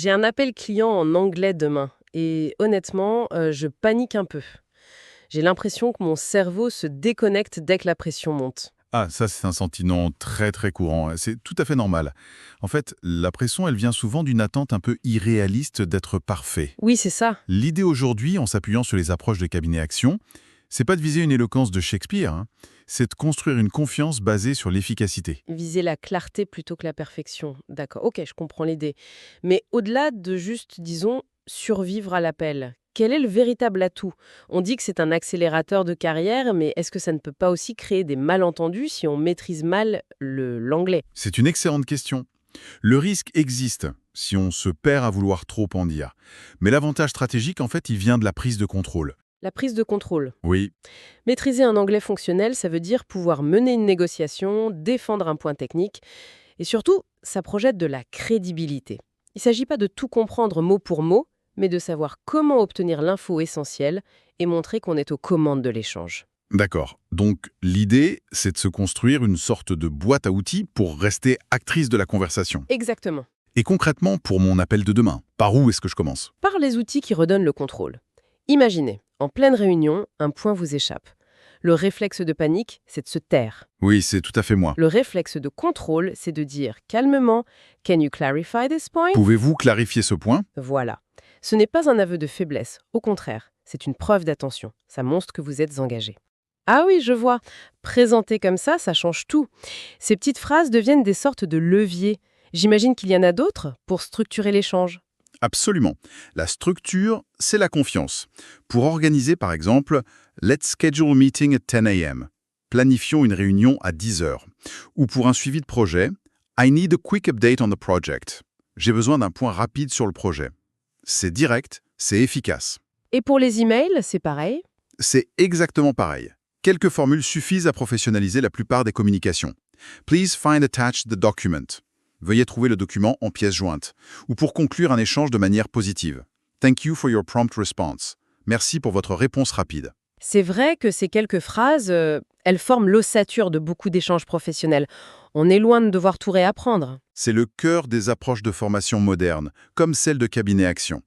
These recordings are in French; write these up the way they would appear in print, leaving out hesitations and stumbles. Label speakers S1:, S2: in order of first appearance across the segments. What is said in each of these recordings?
S1: J'ai un appel client en anglais demain et honnêtement, je panique un peu. J'ai l'impression que mon cerveau se déconnecte dès que la pression monte.
S2: Ah, ça, c'est un sentiment très très courant. C'est tout à fait normal. En fait, la pression, elle vient souvent d'une attente un peu irréaliste d'être parfait.
S1: Oui, c'est ça.
S2: L'idée aujourd'hui, en s'appuyant sur les approches de cabinet action, c'est pas de viser une éloquence de Shakespeare, hein. C'est de construire une confiance basée sur l'efficacité.
S1: Viser la clarté plutôt que la perfection. D'accord, ok, je comprends l'idée. Mais au-delà de juste, disons, survivre à l'appel, quel est le véritable atout? On dit que c'est un accélérateur de carrière, mais est-ce que ça ne peut pas aussi créer des malentendus si on maîtrise mal l'anglais?
S2: C'est une excellente question. Le risque existe si on se perd à vouloir trop en dire. Mais l'avantage stratégique, en fait, il vient de la prise de contrôle.
S1: La prise de contrôle.
S2: Oui,
S1: Maîtriser un anglais fonctionnel, ça veut dire pouvoir mener une négociation, défendre un point technique, et surtout, ça projette de la crédibilité. Il ne s'agit pas de tout comprendre mot pour mot, mais de savoir comment obtenir l'info essentielle et montrer qu'on est aux commandes de l'échange.
S2: d'accord. Donc l'idée, c'est de se construire une sorte de boîte à outils pour rester actrice de la conversation.
S1: Exactement.
S2: Et concrètement, pour mon appel de demain, par où est-ce que je commence?
S1: Par les outils qui redonnent le contrôle. Imaginez, en pleine réunion, un point vous échappe. Le réflexe de panique, c'est de se taire.
S2: Oui, c'est tout à fait moi.
S1: Le réflexe de contrôle, c'est de dire calmement "Can you clarify this point?"
S2: Pouvez-vous clarifier ce point?
S1: Voilà. Ce n'est pas un aveu de faiblesse, au contraire, c'est une preuve d'attention. Ça montre que vous êtes engagé. Ah oui, je vois. Présenter comme ça change tout. Ces petites phrases deviennent des sortes de leviers. J'imagine qu'il y en a d'autres pour structurer l'échange.
S2: Absolument. La structure, c'est la confiance. Pour organiser, par exemple, Let's schedule a meeting at 10 a.m. Planifions une réunion à 10 heures. Ou pour un suivi de projet, I need a quick update on the project. J'ai besoin d'un point rapide sur le projet. C'est direct, c'est efficace.
S1: Et pour les emails, c'est pareil.
S2: C'est exactement pareil. Quelques formules suffisent à professionnaliser la plupart des communications. Please find attached the document. Veuillez trouver le document en pièce jointe. Ou pour conclure un échange de manière positive. Thank you for your prompt response. Merci pour votre réponse rapide.
S1: C'est vrai que ces quelques phrases, elles forment l'ossature de beaucoup d'échanges professionnels. On est loin de devoir tout réapprendre.
S2: C'est le cœur des approches de formation modernes, comme celle de cabinet action.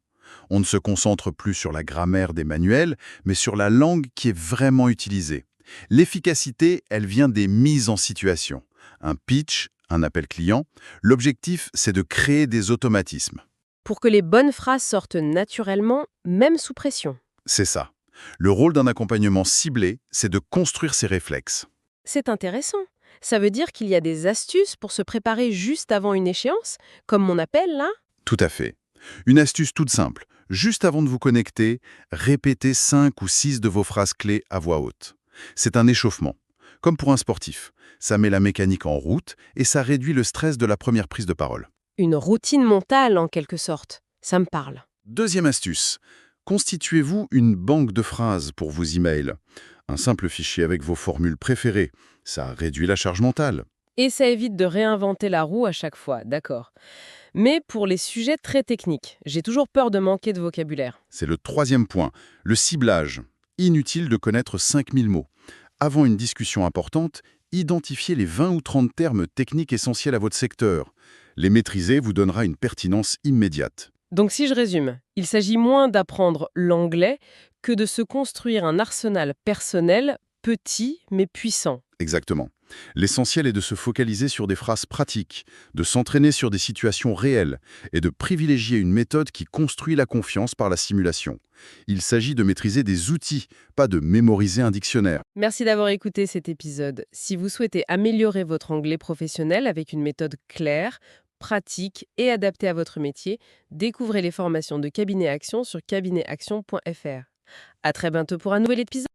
S2: On ne se concentre plus sur la grammaire des manuels, mais sur la langue qui est vraiment utilisée. L'efficacité, elle vient des mises en situation. Un pitch, un appel client, l'objectif, c'est de créer des automatismes.
S1: Pour que les bonnes phrases sortent naturellement, même sous pression.
S2: C'est ça. Le rôle d'un accompagnement ciblé, c'est de construire ces réflexes.
S1: C'est intéressant. Ça veut dire qu'il y a des astuces pour se préparer juste avant une échéance, comme mon appel là?
S2: Tout à fait. Une astuce toute simple. Juste avant de vous connecter, répétez 5 ou 6 de vos phrases clés à voix haute. C'est un échauffement. Comme pour un sportif. Ça met la mécanique en route et ça réduit le stress de la première prise de parole.
S1: Une routine mentale en quelque sorte. Ça me parle.
S2: Deuxième astuce. Constituez-vous une banque de phrases pour vos emails. Un simple fichier avec vos formules préférées. Ça réduit la charge mentale.
S1: Et ça évite de réinventer la roue à chaque fois, d'accord. Mais pour les sujets très techniques, j'ai toujours peur de manquer de vocabulaire.
S2: C'est le troisième point. Le ciblage. Inutile de connaître 5000 mots. Avant une discussion importante, identifiez les 20 ou 30 termes techniques essentiels à votre secteur. Les maîtriser vous donnera une pertinence immédiate.
S1: Donc si je résume, il s'agit moins d'apprendre l'anglais que de se construire un arsenal personnel petit mais puissant.
S2: Exactement. L'essentiel est de se focaliser sur des phrases pratiques, de s'entraîner sur des situations réelles et de privilégier une méthode qui construit la confiance par la simulation. Il s'agit de maîtriser des outils, pas de mémoriser un dictionnaire.
S1: Merci d'avoir écouté cet épisode. Si vous souhaitez améliorer votre anglais professionnel avec une méthode claire, pratique et adaptée à votre métier, découvrez les formations de Cabinet Action sur cabinet-action.fr. À très bientôt pour un nouvel épisode.